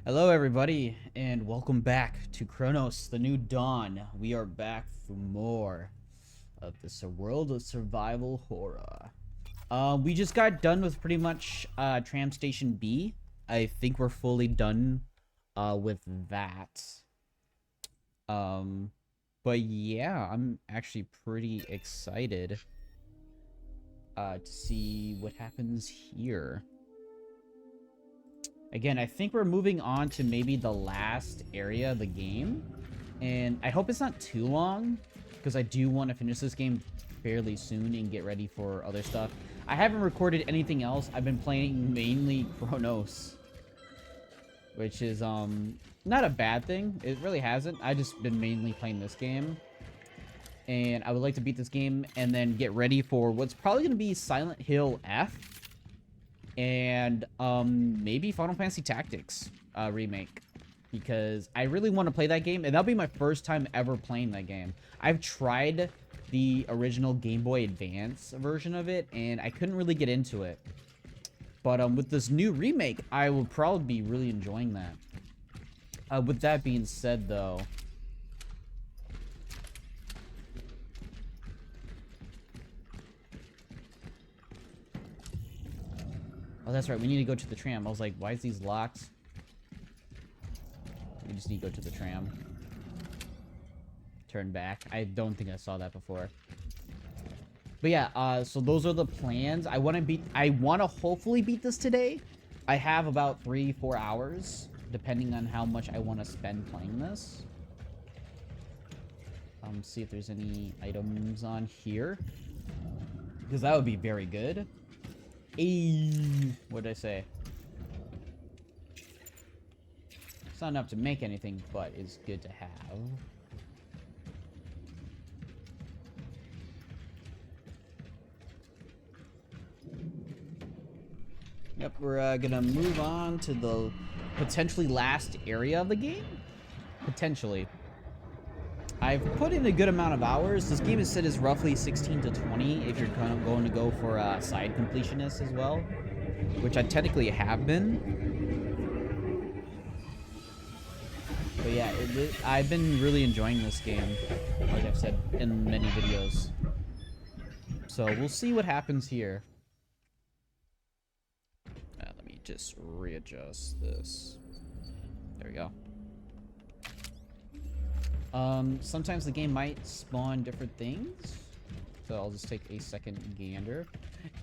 Hello, everybody, and welcome back to Cronos, the New Dawn. We are back for more of this world of survival horror. We just got done with pretty much Tram Station B. I think we're fully done with that. But yeah, I'm actually pretty excited to see what happens here. Again, I think we're moving on to maybe the last area of the game. And I hope it's not too long, because I do want to finish this game fairly soon and get ready for other stuff. I haven't recorded anything else. I've been playing mainly Cronos, which is not a bad thing. It really hasn't. I just been mainly playing this game. And I would like to beat this game and then get ready for what's probably going to be Silent Hill F. And maybe Final Fantasy Tactics remake, because I really want to play that game, and that'll be my first time ever playing that game. I've tried the original Game Boy Advance version of it, and I couldn't really get into it. But with this new remake, I will probably be really enjoying that. With that being said, though, oh, that's right. We need to go to the tram. I was like, why is these locked? We just need to go to the tram. Turn back. I don't think I saw that before. But yeah, so those are the plans. I want to hopefully beat this today. I have about 3-4 hours, depending on how much I want to spend playing this. See if there's any items on here, because that would be very good. What did I say? It's not enough to make anything, but it's good to have. Yep, we're gonna move on to the potentially last area of the game. Potentially. I've put in a good amount of hours. This game is set as roughly 16 to 20 if you're kind of going to go for side completionists as well, which I technically have been. But yeah, I've been really enjoying this game, like I've said in many videos. So we'll see what happens here. Let me just readjust this. There we go. Sometimes the game might spawn different things. So I'll just take a second gander.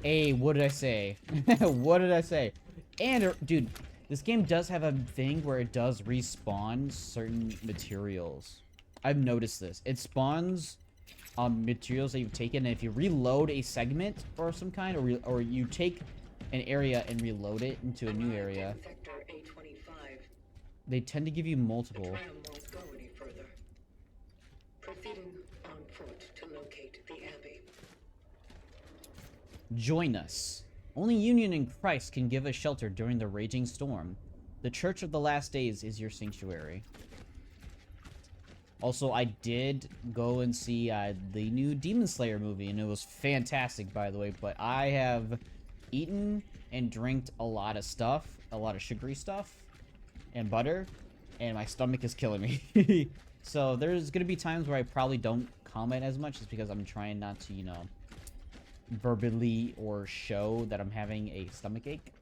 Hey, what did I say? What did I say? And, dude, this game does have a thing where it does respawn certain materials. I've noticed this. It spawns materials that you've taken, and if you reload a segment or some kind, or you take an area and reload it into a new area, they tend to give you multiple. Proceeding on foot to locate the Abbey. Join us. Only union in Christ can give us shelter during the raging storm. The Church of the Last Days is your sanctuary. Also, I did go and see the new Demon Slayer movie, and it was fantastic, by the way. But I have eaten and drank a lot of stuff, a lot of sugary stuff, and butter, and my stomach is killing me. So there's going to be times where I probably don't comment as much, just because I'm trying not to, you know, verbally or show that I'm having a stomach ache.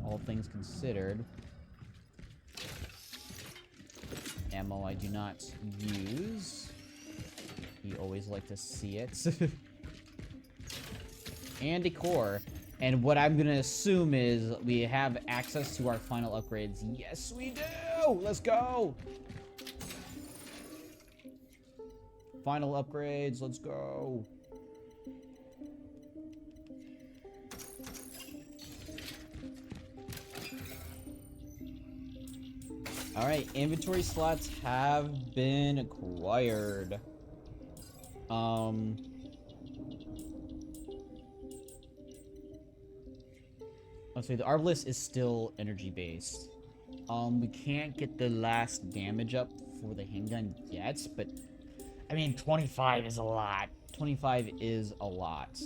All things considered. Ammo I do not use. You always like to see it. And a core. And what I'm going to assume is we have access to our final upgrades. Yes, we do! Let's go! Final upgrades, let's go. Alright, inventory slots have been acquired. Let's see, the Arbalist is still energy based. We can't get the last damage up for the handgun yet, but I mean, 25 is a lot. 25 is a lot.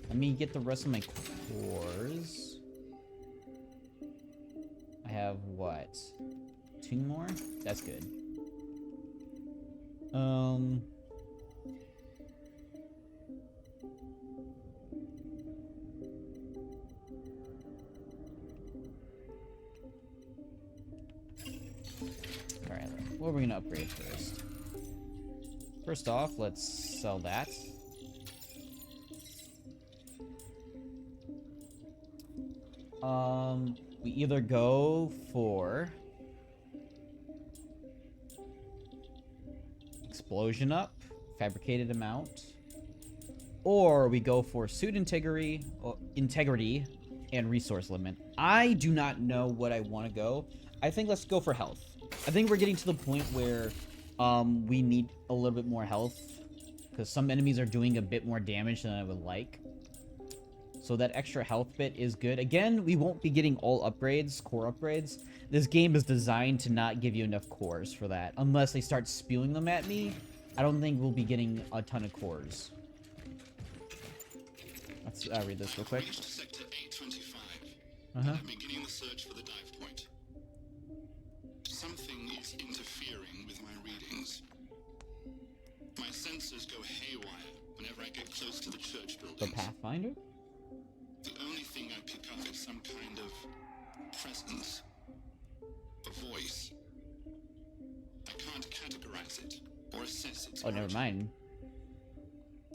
Let me get the rest of my cores. have what? 2 more? That's good. Alright, what are we gonna upgrade first? First off, let's sell that. We either go for explosion up, fabricated amount, or we go for suit integrity, and resource limit. I do not know what I want to go. I think let's go for health. I think we're getting to the point where we need a little bit more health because some enemies are doing a bit more damage than I would like. So that extra health bit is good. Again, we won't be getting all upgrades, core upgrades. This game is designed to not give you enough cores for that. Unless they start spewing them at me, I don't think we'll be getting a ton of cores. Let's read this real quick. Reached sector 825. Uh-huh. I'm beginning the search for the dive point. Something is interfering with my readings. My sensors go haywire whenever I get close to the church The buildings. Pathfinder? The only thing I pick up is some kind of presence. A voice. I can't categorize it or assess its Oh, never origin. mind.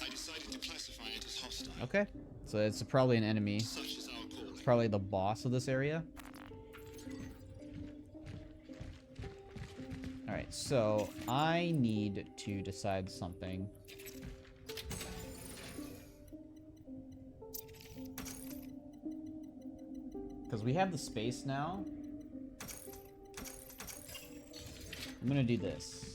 I decided to classify it as hostile. Okay. So it's probably an enemy. Such is our calling. It's probably the boss of this area. Alright, so I need to decide something. Because we have the space now. I'm gonna do this.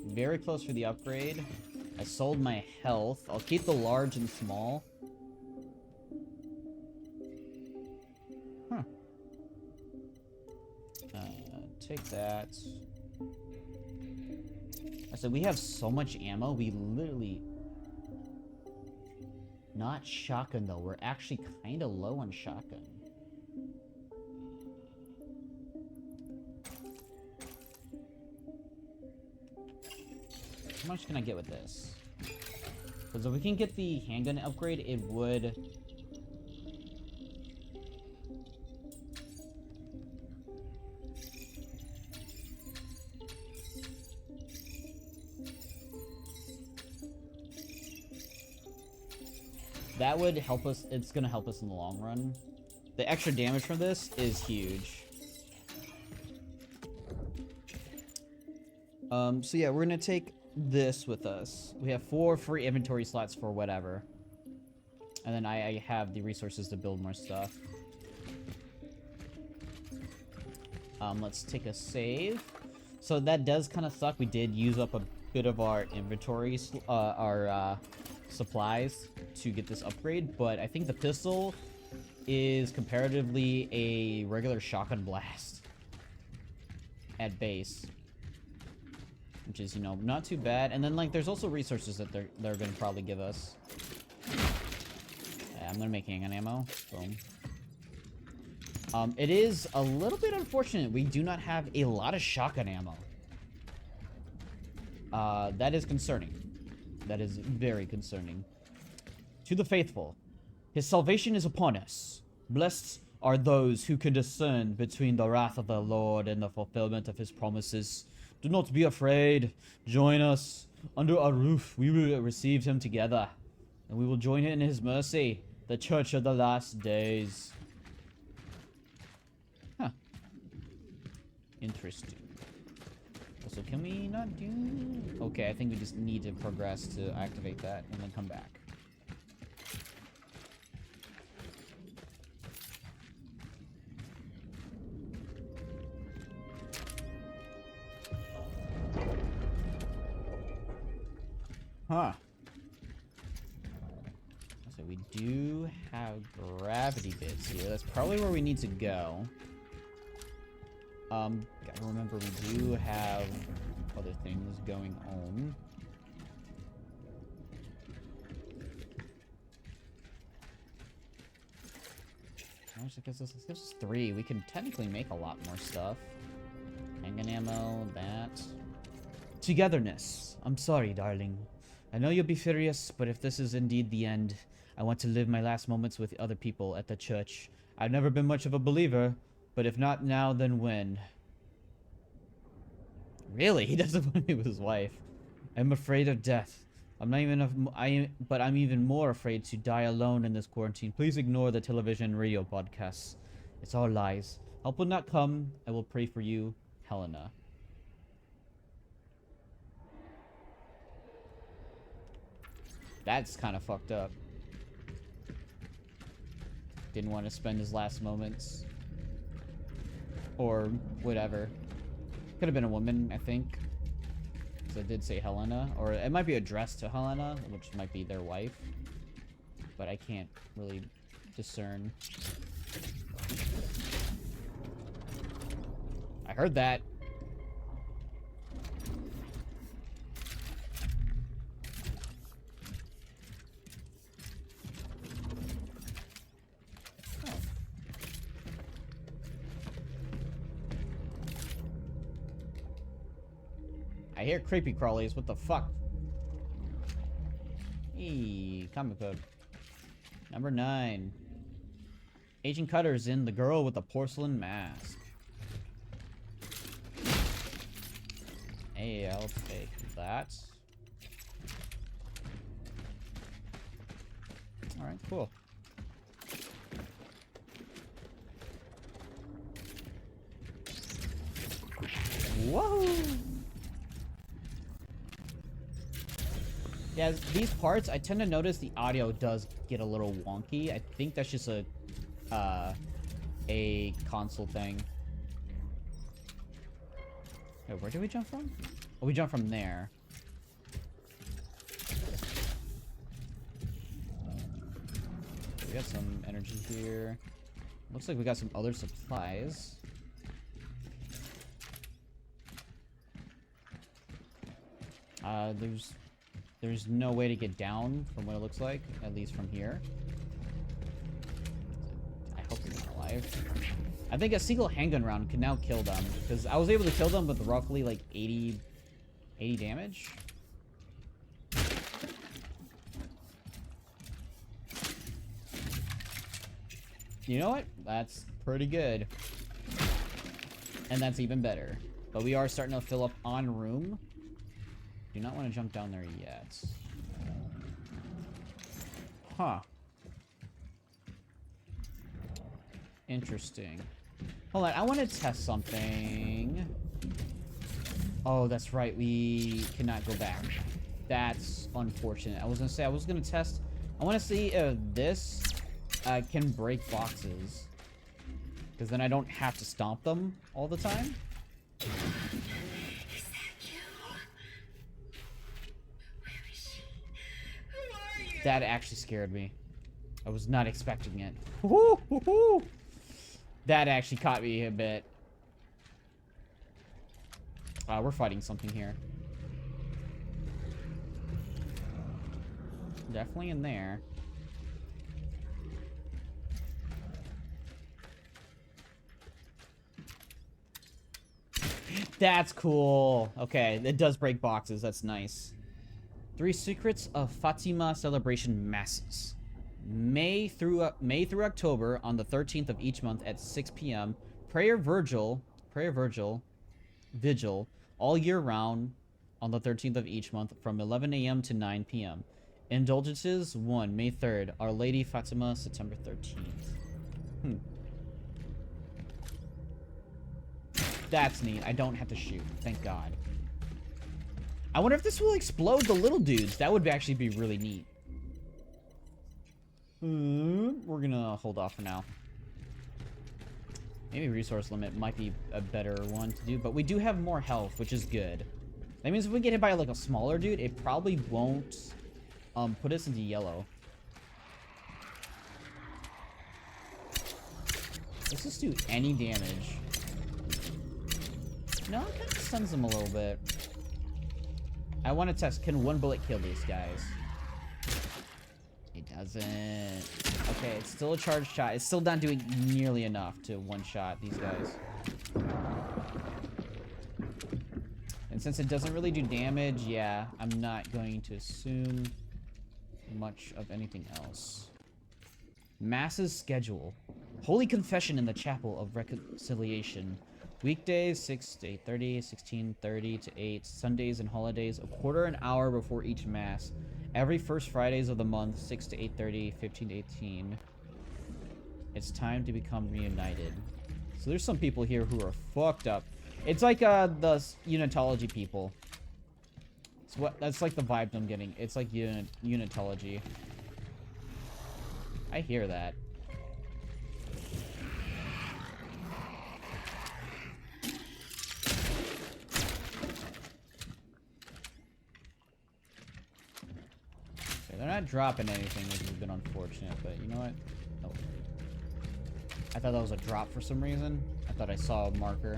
Very close for the upgrade. I sold my health. I'll keep the large and small. Huh. Take that. I said we have so much ammo. We literally... Not shotgun, though. We're actually kind of low on shotgun. How much can I get with this? Because if we can get the handgun upgrade, it would... That would help us. It's going to help us in the long run. The extra damage from this is huge. So yeah, we're going to take this with us. We have 4 free inventory slots for whatever. And then I have the resources to build more stuff. Let's take a save. So that does kind of suck. We did use up a bit of our inventory, supplies to get this upgrade, but I think the pistol is comparatively a regular shotgun blast at base, which is, you know, not too bad. And then, like, there's also resources that they're gonna probably give us. Yeah, I'm gonna make handgun ammo. Boom. It is a little bit unfortunate we do not have a lot of shotgun ammo. That is concerning. That is very concerning. To the faithful, his salvation is upon us. Blessed are those who can discern between the wrath of the Lord and the fulfillment of his promises. Do not be afraid. Join us. Under our roof, we will receive him together, and we will join in his mercy, the church of the last days. Huh. Interesting. So can we not do... Okay, I think we just need to progress to activate that and then come back. Huh. So we do have gravity bits here. That's probably where we need to go. Gotta remember we do have other things going on. Actually, because this gives us 3. We can technically make a lot more stuff. Handgun ammo, that. Togetherness. I'm sorry, darling. I know you'll be furious, but if this is indeed the end, I want to live my last moments with other people at the church. I've never been much of a believer, but if not now, then when? Really? He doesn't want to be with his wife. I'm afraid of death. I'm even more afraid to die alone in this quarantine. Please ignore the television and radio podcasts. It's all lies. Help will not come. I will pray for you, Helena. That's kind of fucked up. Didn't want to spend his last moments. Or whatever. Could have been a woman, I think. Because it did say Helena. Or it might be addressed to Helena, which might be their wife. But I can't really discern. I heard that. I hear creepy crawlies. What the fuck? Eee, comic book. Number 9. Agent Cutter's in The Girl with the Porcelain Mask. Hey, I'll take that. Alright, cool. Whoa! Yeah, these parts, I tend to notice the audio does get a little wonky. I think that's just a console thing. Wait, where did we jump from? Oh, we jumped from there. We got some energy here. Looks like we got some other supplies. There's no way to get down from what it looks like, at least from here. I hope he's not alive. I think a single handgun round can now kill them, because I was able to kill them with roughly like 80 damage. You know what? That's pretty good. And that's even better. But we are starting to fill up on room. Do not want to jump down there yet. Huh. Interesting. Hold on, I want to test something. Oh, that's right. We cannot go back. That's unfortunate. I was going to say, I was going to test. I want to see if this can break boxes. Because then I don't have to stomp them all the time. That actually scared me. I was not expecting it. That actually caught me a bit. We're fighting something here. Definitely in there. That's cool. Okay, it does break boxes. That's nice. 3 Secrets of Fatima Celebration Masses. May through October on the 13th of each month at 6 p.m. Prayer Vigil, all year round on the 13th of each month from 11 a.m. to 9 p.m. Indulgences 1, May 3rd. Our Lady Fatima, September 13th. That's neat. I don't have to shoot. Thank God. I wonder if this will explode the little dudes. That would actually be really neat. We're gonna hold off for now. Maybe resource limit might be a better one to do, but we do have more health, which is good. That means if we get hit by like a smaller dude, it probably won't put us into yellow. Let's just do any damage. No, it kind of stuns them a little bit. I want to test, can one bullet kill these guys? It doesn't. Okay, it's still a charged shot. It's still not doing nearly enough to one-shot these guys. And since it doesn't really do damage, yeah, I'm not going to assume much of anything else. Masses schedule. Holy Confession in the Chapel of Reconciliation. Weekdays, 6 to 8:30, 16:30 to 8. Sundays and holidays, a quarter an hour before each Mass. Every first Fridays of the month, 6 to 8:30, 15 to 18. It's time to become reunited. So there's some people here who are fucked up. It's like the Unitology people. That's like the vibe I'm getting. It's like Unitology. I hear that. Okay, they're not dropping anything, which has been unfortunate, but you know what? Oh. I thought that was a drop for some reason. I thought I saw a marker.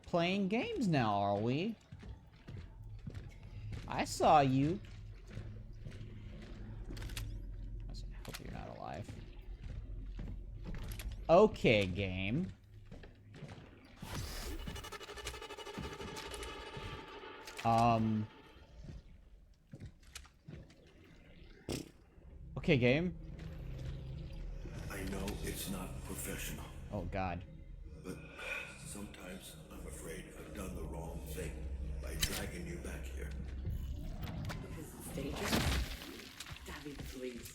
Playing games now, are we? I saw you. I hope you're not alive. Okay, game. Okay, game. I know it's not professional, Oh, God. but sometimes I'm afraid I've done the wrong thing by dragging you back here. Because it's dangerous. David, please.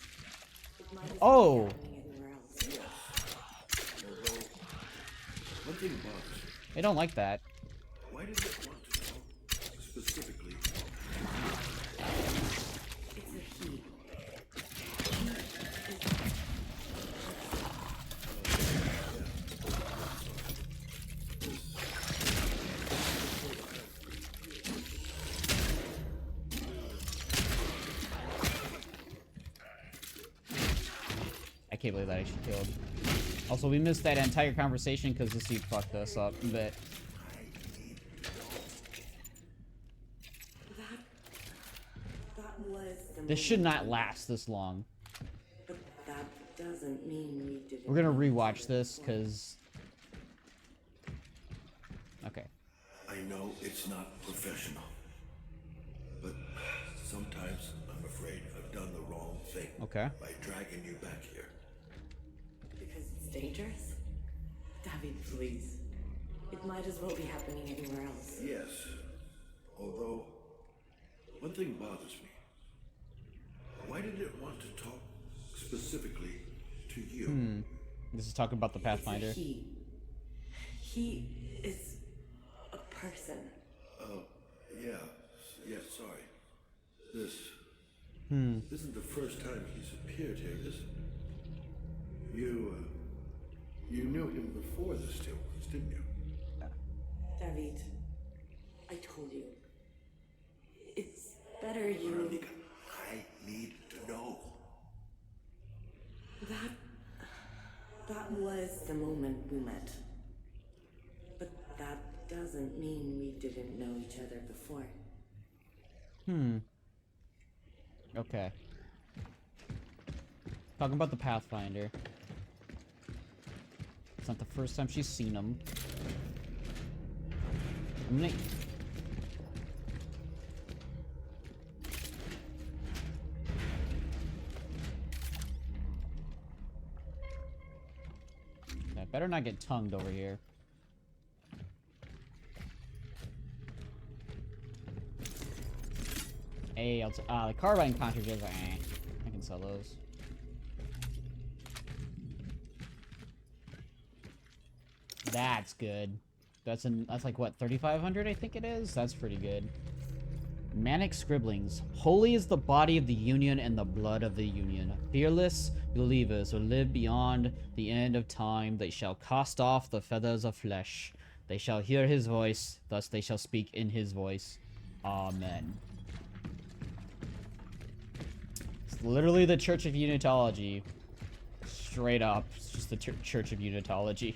It might as Oh. well be happening anywhere else. Yes. Although, one thing bothers me. They don't like that. Why did it want to talk specifically? It's a he. I can't believe that I actually killed. Also, we missed that entire conversation because this dude fucked us up, but... That was the This should not last this long. But that doesn't mean we didn't. We're gonna rewatch this, because... Okay. I know it's not professional, but sometimes I'm afraid I've done the wrong thing Okay. by dragging you back here. Because it's dangerous? David, please. It might as well be happening anywhere else. Yes, although one thing bothers me. Why did it want to talk specifically to you? This is talking about the Pathfinder. He is a person. Oh, yeah, sorry. This isn't the first time he's appeared here, is it? You knew him before the stillness, didn't you? David, I told you. It's better you... Veronica, I need to know. That was the moment we met. But that doesn't mean we didn't know each other before. Okay. Talking about the Pathfinder. It's not the first time she's seen him. I'm gonna... I better not get tongued over here. Hey, the carbine cartridges. I can sell those. That's good. That's like what, 3,500 I think it is? That's pretty good. Manic scribblings. Holy is the body of the Union and the blood of the Union. Fearless believers who live beyond the end of time, they shall cast off the feathers of flesh. They shall hear his voice, thus they shall speak in his voice. Amen. It's literally the Church of Unitology. Straight up. It's just the Church of Unitology.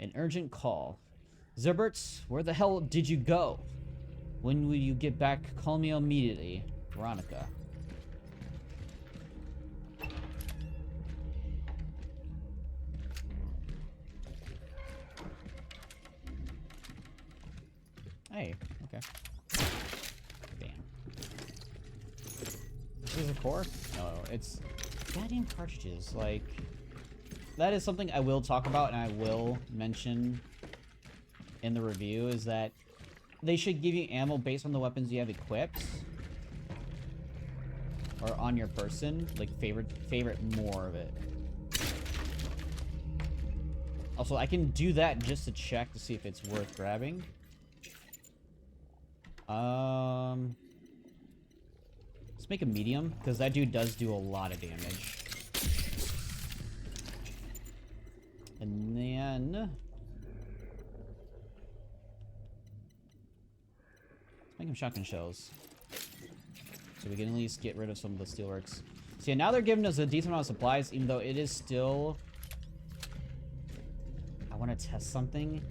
An urgent call. Zerberts, where the hell did you go? When will you get back? Call me immediately. Veronica. Hey, okay. Damn. This is a core? No, it's goddamn cartridges. Like, that is something I will talk about and I will mention in the review, is that they should give you ammo based on the weapons you have equipped. Or on your person. Like, favorite more of it. Also, I can do that just to check to see if it's worth grabbing. Let's make a medium, because that dude does do a lot of damage. And then... let's make him shotgun shells. So we can at least get rid of some of the steelworks. So yeah, now they're giving us a decent amount of supplies, even though it is still... I want to test something,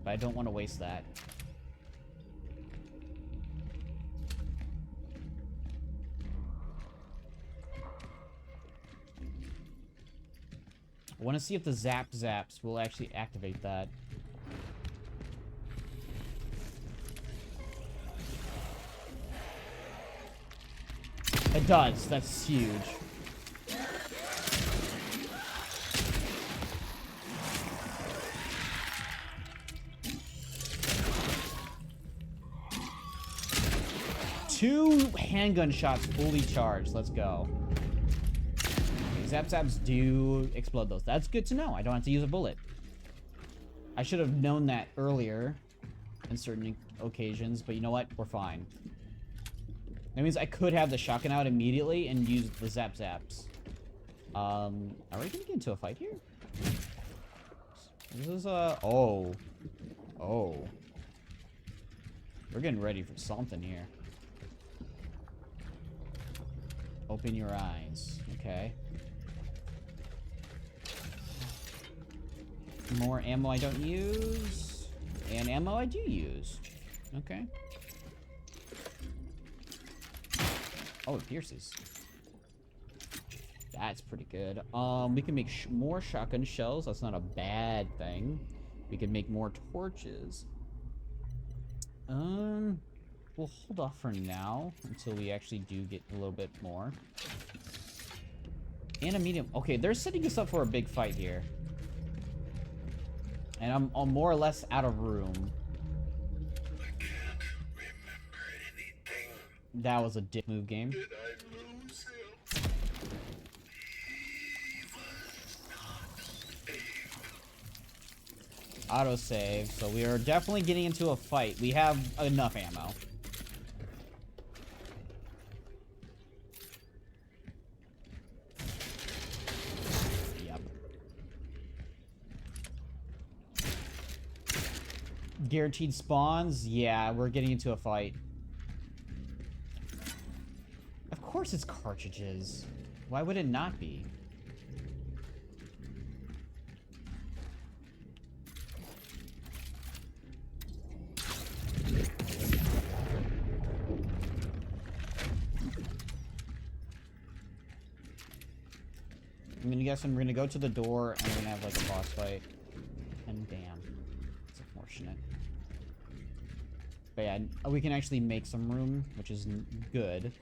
but I don't want to waste that. I want to see if the zaps will actually activate that. It does. That's huge. Two handgun shots fully charged. Let's go. Zaps do explode those. That's good to know. I don't have to use a bullet. I should have known that earlier in certain occasions, but you know what? We're fine. That means I could have the shotgun out immediately and use the zaps. Are we gonna get into a fight here? This is oh. We're getting ready for something here. Open your eyes. Okay. More ammo I don't use. And ammo I do use. Okay. Oh, it pierces. That's pretty good. We can make more shotgun shells. That's not a bad thing. We can make more torches. We'll hold off for now until we actually do get a little bit more. And a medium. Okay, they're setting us up for a big fight here. And I'm more or less out of room. I can't remember anything. That was a dick move, game. Did I lose him? Autosave. So we are definitely getting into a fight. We have enough ammo. Yep. Guaranteed spawns? Yeah, we're getting into a fight. Of course it's cartridges. Why would it not be? We're gonna go to the door and we're gonna have like a boss fight. And damn. It's unfortunate. But yeah, we can actually make some room, which is good.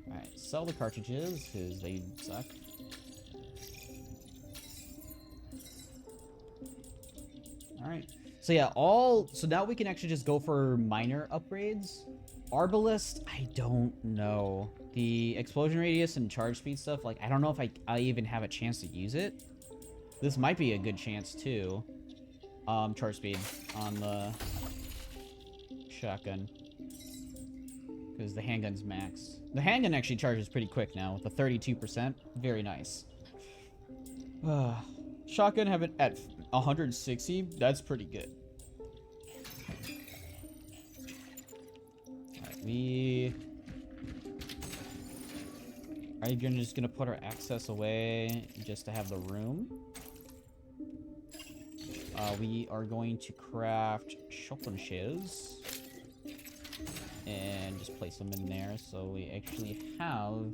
Alright, sell the cartridges, because they suck. Alright. So yeah, so now we can actually just go for minor upgrades. Arbalist, I don't know. The explosion radius and charge speed stuff, like, I don't know if I even have a chance to use it. This might be a good chance, too. Charge speed on the shotgun. Because the handgun's max. The handgun actually charges pretty quick now, with the 32%. Very nice. Shotgun have it at 160. That's pretty good. Alright, Are you just gonna put our access away just to have the room? We are going to craft shotgun shells and just place them in there so we actually have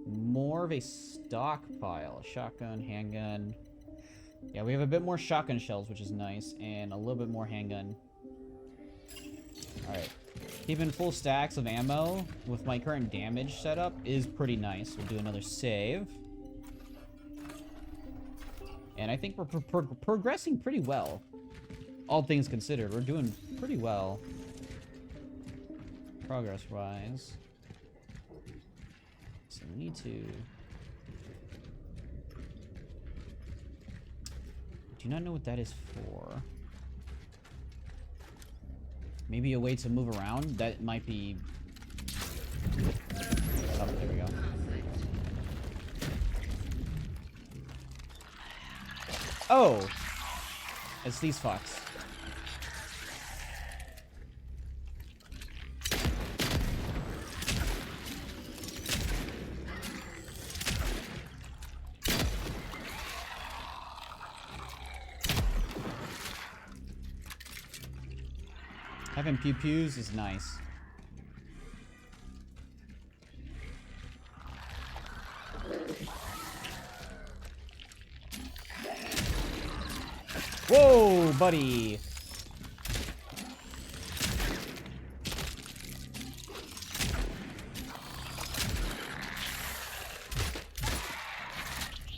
more of a stockpile. Shotgun, handgun. Yeah, we have a bit more shotgun shells, which is nice, and a little bit more handgun. Alright. Keeping full stacks of ammo with my current damage setup is pretty nice. We'll do another save. And I think we're progressing pretty well. All things considered, we're doing pretty well. Progress-wise. So we need to... do not know what that is for. Maybe a way to move around? That might be... oh, there we go. Oh! It's these fucks. Having pew-pews is nice. Whoa, buddy!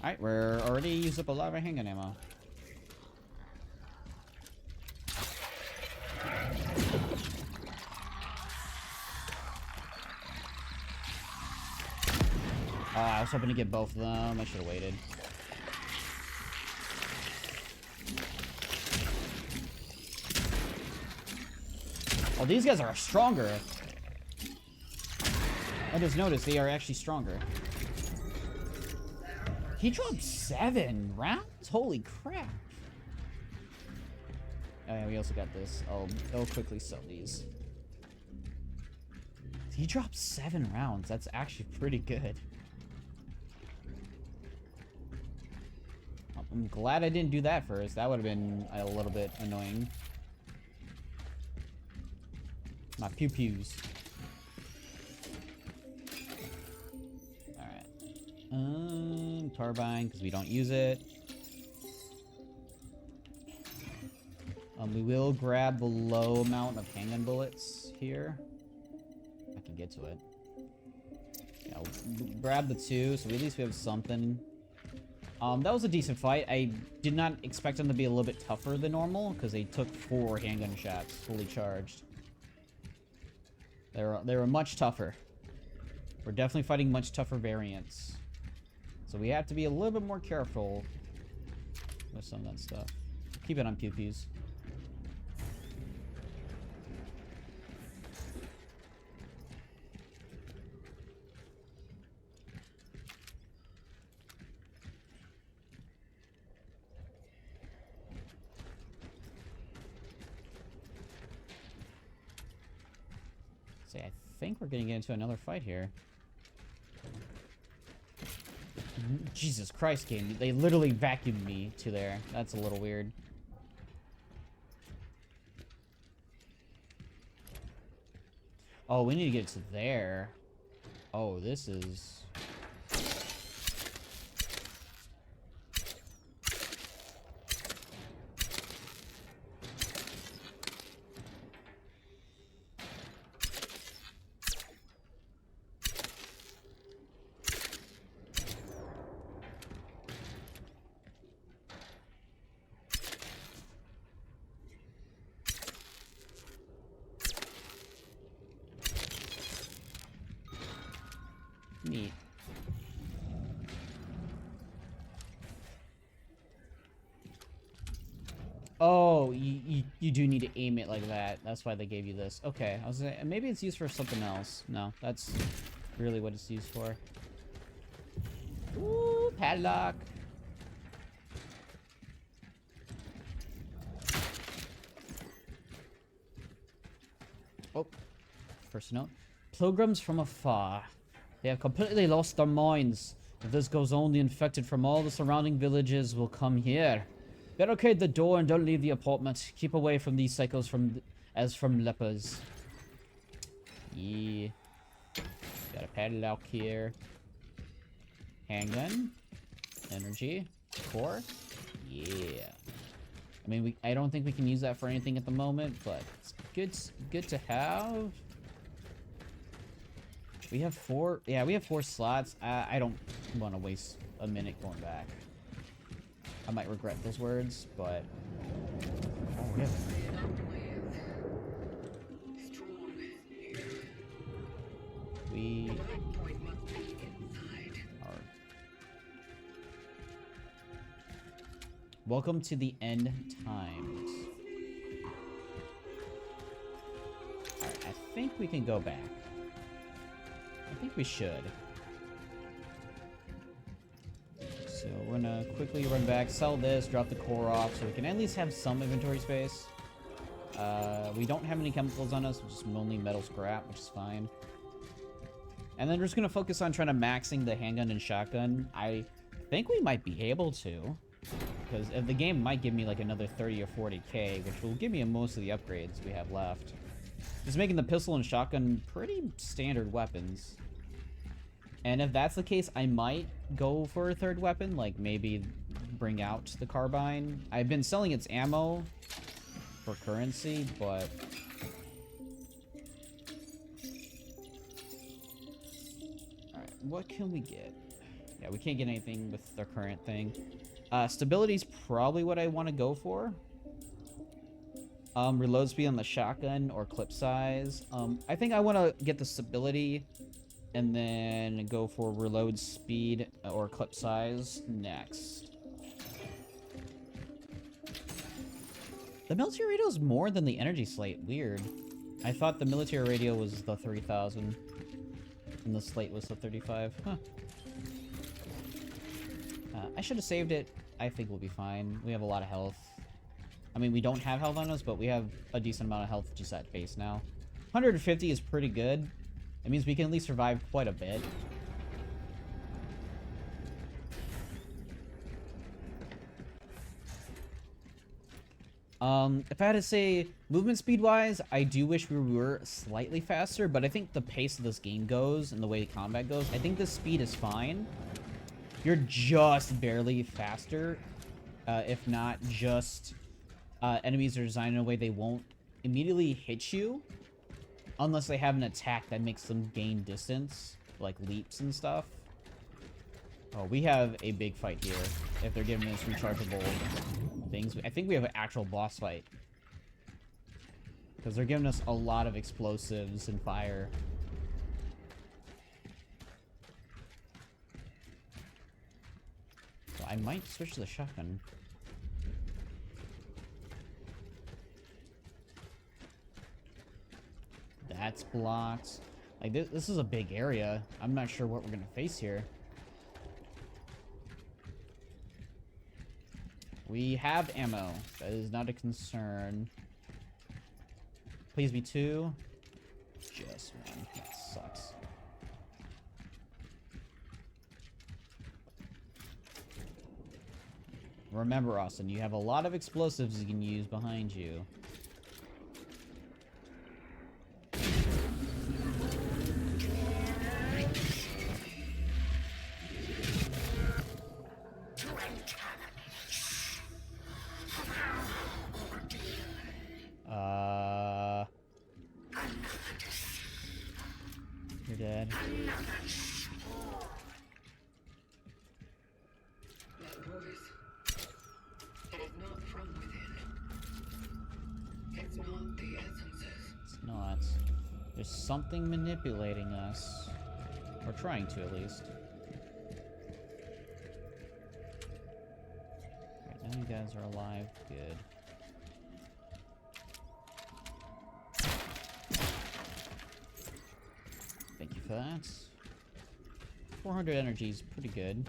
Alright, we're already used up a lot of our handgun ammo. Oh, I was hoping to get both of them. I should have waited. Oh, these guys are stronger. I just noticed they are actually stronger. He dropped 7 rounds? Holy crap. Oh yeah, we also got this. I'll quickly sell these. He dropped 7 rounds. That's actually pretty good. I'm glad I didn't do that first. That would have been a little bit annoying. My pew-pews. Alright. Carbine, because we don't use it. We will grab the low amount of handgun bullets here. I can get to it. Yeah, I'll grab the 2, so at least we have something. That was a decent fight. I did not expect them to be a little bit tougher than normal, because they took 4 handgun shots, fully charged. They were much tougher. We're definitely fighting much tougher variants. So we have to be a little bit more careful with some of that stuff. Keep it on pew-pews. See, I think we're getting into another fight here. Jesus Christ, game. They literally vacuumed me to there. That's a little weird. Oh, we need to get to there. Oh, this is... neat. Oh, you do need to aim it like that. That's why they gave you this. Okay, I was gonna, maybe it's used for something else. No, that's really what it's used for. Ooh, padlock. Oh, first note. Pilgrims from afar. They have completely lost their minds. If this goes on, the infected from all the surrounding villages will come here. Barricade the door and don't leave the apartment. Keep away from these psychos as from lepers. Yeah. Got a padlock here. Handgun. Energy. Core. Yeah. I mean, I don't think we can use that for anything at the moment, but it's good to have. We have 4. Yeah, we have 4 slots. I don't want to waste a minute going back. I might regret those words, but... Oh, we have... We... are... Welcome to the end times. Alright, I think we can go back. I think we should. So we're gonna quickly run back, sell this, drop the core off, so we can at least have some inventory space. We don't have any chemicals on us, which is only metal scrap, which is fine. And then we're just gonna focus on trying to maxing the handgun and shotgun. I think we might be able to, because the game might give me like another 30 or 40k, which will give me most of the upgrades we have left. Just making the pistol and shotgun pretty standard weapons. And if that's the case, I might go for a 3rd weapon, like maybe bring out the carbine. I've been selling its ammo for currency, but... Alright, what can we get? Yeah, we can't get anything with the current thing. Stability's probably what I want to go for. Reload speed on the shotgun or clip size. I think I want to get the stability and then go for reload speed or clip size next. The military radio is more than the energy slate. Weird. I thought the military radio was the 30,000 and the slate was the 35. Huh. I should have saved it. I think we'll be fine. We have a lot of health. I mean, we don't have health on us, but we have a decent amount of health just at base now. 150 is pretty good. It means we can at least survive quite a bit. If I had to say, movement speed-wise, I do wish we were slightly faster, but I think the pace of this game goes and the way the combat goes, I think the speed is fine. You're just barely faster, if not just... enemies are designed in a way they won't immediately hit you unless they have an attack that makes them gain distance, like leaps and stuff. Oh, we have a big fight here. If they're giving us rechargeable things, I think we have an actual boss fight. Because they're giving us a lot of explosives and fire. So I might switch to the shotgun. That's blocked. Like, this is a big area. I'm not sure what we're gonna face here. We have ammo. That is not a concern. Please be 2. Just 1. That sucks. Remember, Austin, you have a lot of explosives you can use behind you. You're dead. That voice, it is not from within. It's not the essences. It's not. There's something manipulating us. Or trying to, at least. Right, now you guys are alive. Good. Thank you for that. 400 energy is pretty good.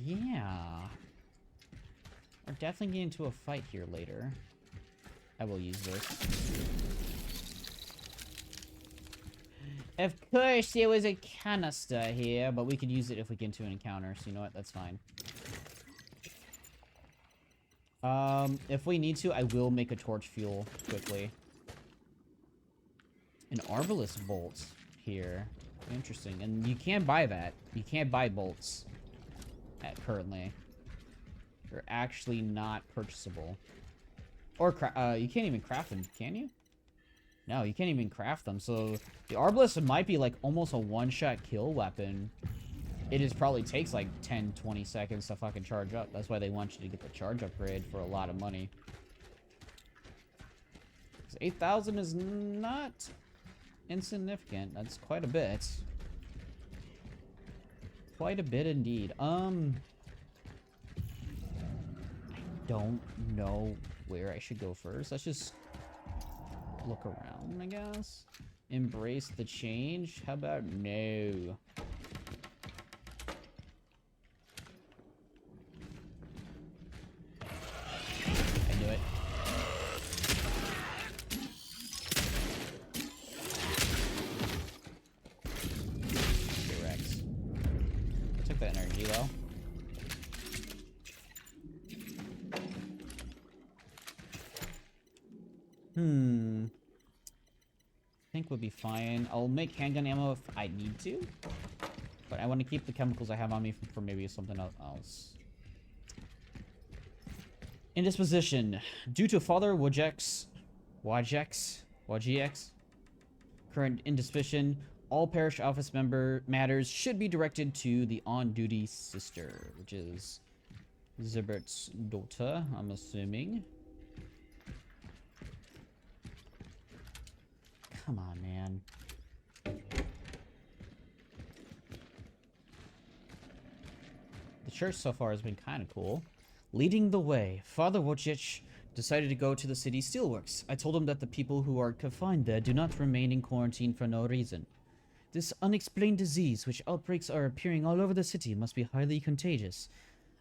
Yeah. We're definitely getting into a fight here later. I will use this. Of course, there was a canister here, but we could use it if we get into an encounter, so you know what? That's fine. If we need to, I will make a torch fuel quickly. An Arbalest bolt here. Interesting. And you can buy that. You can't buy bolts currently. They're actually not purchasable. Or, you can't even craft them, can you? No, you can't even craft them. So, the Arbalest might be like almost a one-shot kill weapon. It just probably takes like 10-20 seconds to fucking charge up. That's why they want you to get the charge upgrade for a lot of money. 8,000 is not insignificant. That's quite a bit. Quite a bit indeed. I don't know where I should go first. Let's just look around, I guess. Embrace the change? How about no? I knew it. Correct. I took that energy though. I think we'll be fine. I'll make handgun ammo if I need to. But I want to keep the chemicals I have on me for maybe something else. Indisposition. Due to Father Wojciech's current indisposition, all parish office member matters should be directed to the on-duty sister, which is Zibert's daughter, I'm assuming. Come on, man. The church so far has been kind of cool. Leading the way, Father Wojciech decided to go to the city steelworks. I told him that the people who are confined there do not remain in quarantine for no reason. This unexplained disease, which outbreaks are appearing all over the city, must be highly contagious.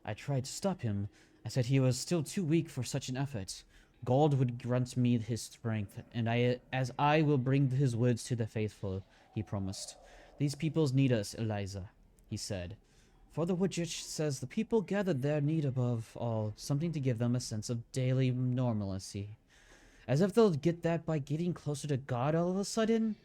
I tried to stop him. I said he was still too weak for such an effort. God would grant me his strength, and as I will bring his words to the faithful, he promised. These peoples need us, Eliza, he said. Father Wojciech says the people gathered there need above all something to give them a sense of daily normalcy. As if they'll get that by getting closer to God all of a sudden?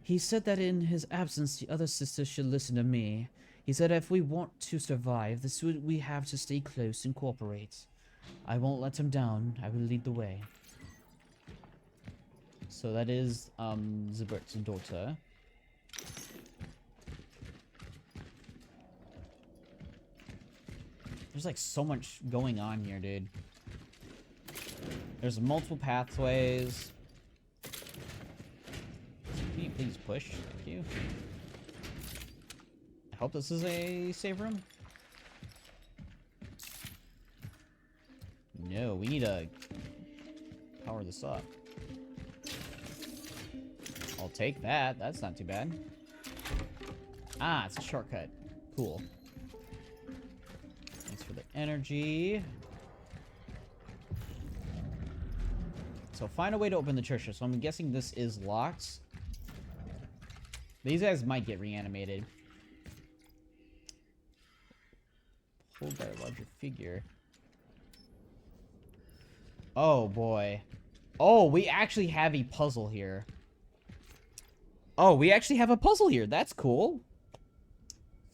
He said that in his absence the other sisters should listen to me. He said if we want to survive, we have to stay close and cooperate. I won't let him down. I will lead the way. So that is Zibert's daughter. There's like so much going on here, dude. There's multiple pathways. Can you please push? Thank you. I hope this is a save room. No, we need to power this up. I'll take that. That's not too bad. Ah, it's a shortcut. Cool. Thanks for the energy. So find a way to open the church. So I'm guessing this is locked. These guys might get reanimated. Pulled by a larger figure. Oh, boy. Oh, we actually have a puzzle here. Oh, we actually have a puzzle here. That's cool.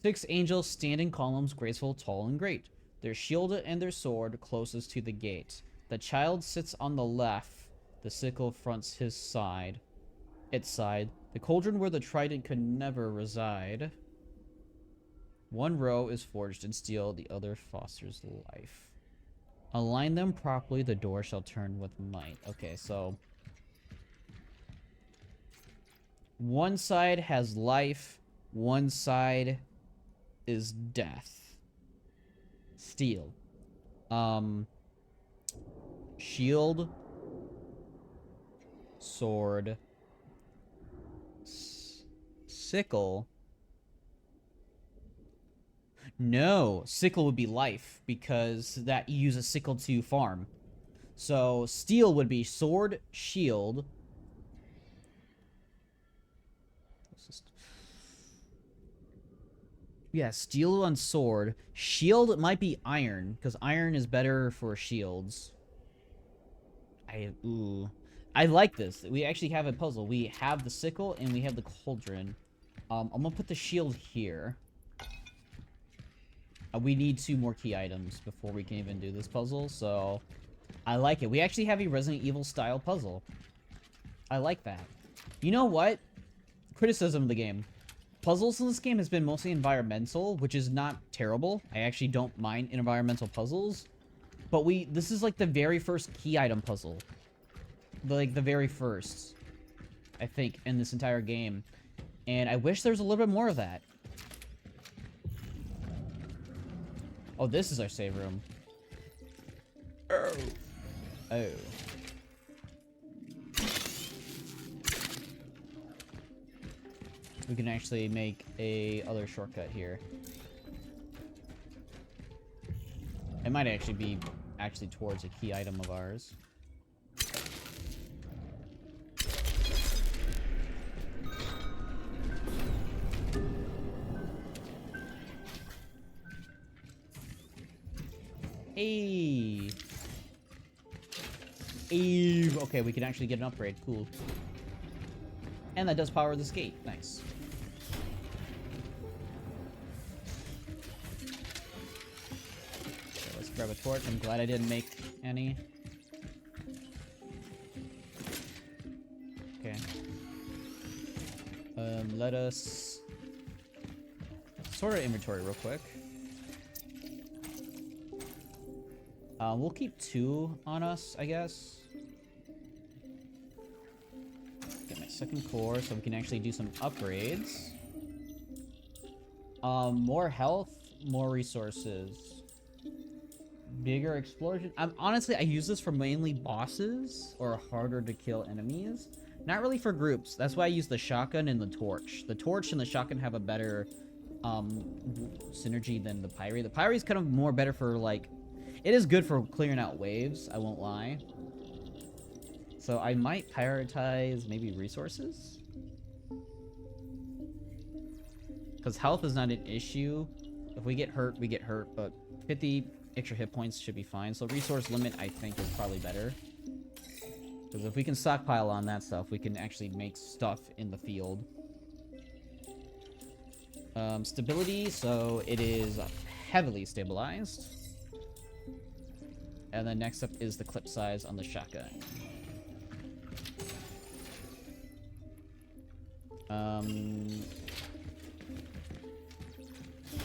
6 angels stand in columns, graceful, tall, and great. Their shield and their sword closest to the gate. The child sits on the left. The sickle fronts his side. Its side. The cauldron where the trident could never reside. One row is forged in steel, the other fosters life. Align them properly, the door shall turn with might. Okay, so one side has life, one side is death. Steel. Shield. Sword. Sickle. No, sickle would be life, because that you use a sickle to farm. So, steel would be sword, shield, Yeah, steel on sword. Shield might be iron, because iron is better for shields. Ooh. I like this. We actually have a puzzle. We have the sickle and we have the cauldron. I'm gonna put the shield here. We need 2 more key items before we can even do this puzzle, so I like it. We actually have a Resident Evil style puzzle. I like that. You know what? Criticism of the game. Puzzles in this game has been mostly environmental, which is not terrible. I actually don't mind environmental puzzles. But this is like the very first key item puzzle. Like the very first, I think, in this entire game. And I wish there was a little bit more of that. Oh, this is our save room. Oh. We can actually make a other shortcut here. It might actually be towards a key item of ours. Hey. Okay, we can actually get an upgrade. Cool. And that does power this gate. Nice. Okay, let's grab a torch. I'm glad I didn't make any. Okay. Let us sort our inventory real quick. We'll keep 2 on us, I guess. Get my second core so we can actually do some upgrades. More health, more resources. Bigger explosion. Honestly, I use this for mainly bosses or harder to kill enemies. Not really for groups. That's why I use the shotgun and the torch. The torch and the shotgun have a better synergy than the pyre. The pyre is kind of more better for like... It is good for clearing out waves, I won't lie. So I might prioritize maybe resources? Because health is not an issue. If we get hurt, we get hurt, but 50 extra hit points should be fine. So resource limit, I think, is probably better. Because if we can stockpile on that stuff, we can actually make stuff in the field. Stability, so it is heavily stabilized. And then next up is the clip size on the shotgun.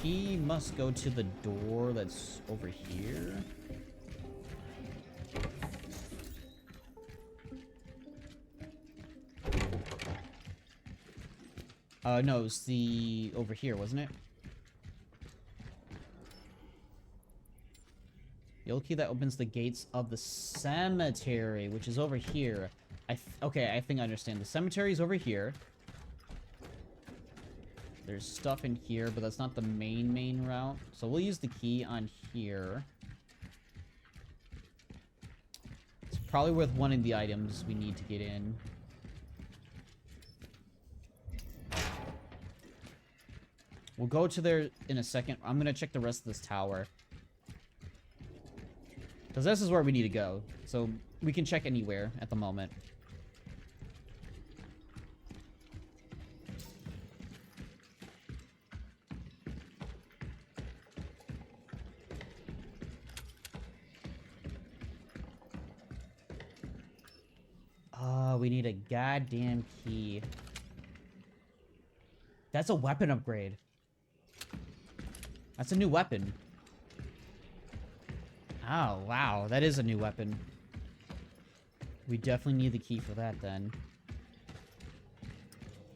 He must go to the door that's over here. No, it was the over here, wasn't it? The key that opens the gates of the cemetery, which is over here. Okay, I think I understand. The cemetery is over here. There's stuff in here, but that's not the main route. So we'll use the key on here. It's probably worth one of the items we need to get in. We'll go to there in a second. I'm gonna check the rest of this tower. Because this is where we need to go. So we can check anywhere at the moment. Oh, we need a goddamn key. That's a weapon upgrade. That's a new weapon. Oh, wow. That is a new weapon. We definitely need the key for that, then.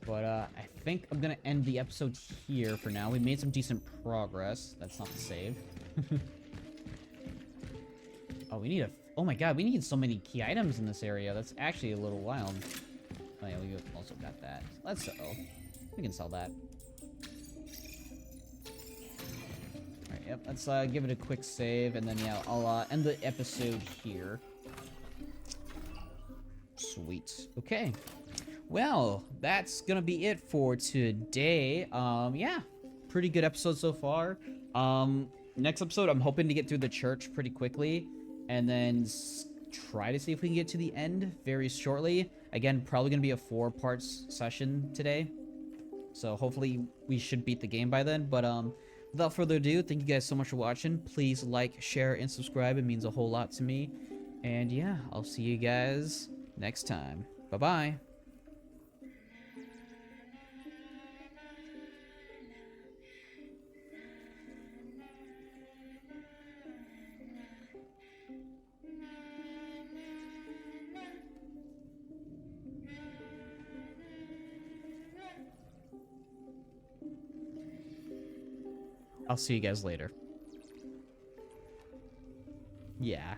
But, I think I'm gonna end the episode here for now. We made some decent progress. That's not the save. Oh, we need a... Oh my god, we need so many key items in this area. That's actually a little wild. Oh yeah, we also got that. Let's sell. We can sell that. Alright, yep. Let's give it a quick save, and then, yeah, I'll end the episode here. Sweet. Okay. Well, that's gonna be it for today. Yeah. pretty good episode so far. Next episode, I'm hoping to get through the church pretty quickly, and then try to see if we can get to the end very shortly. Again, probably gonna be a 4-part session today, so hopefully we should beat the game by then. But without further ado, thank you guys so much for watching. Please like, share, and subscribe. It means a whole lot to me. And yeah, I'll see you guys next time. Bye bye. I'll see you guys later. Yeah.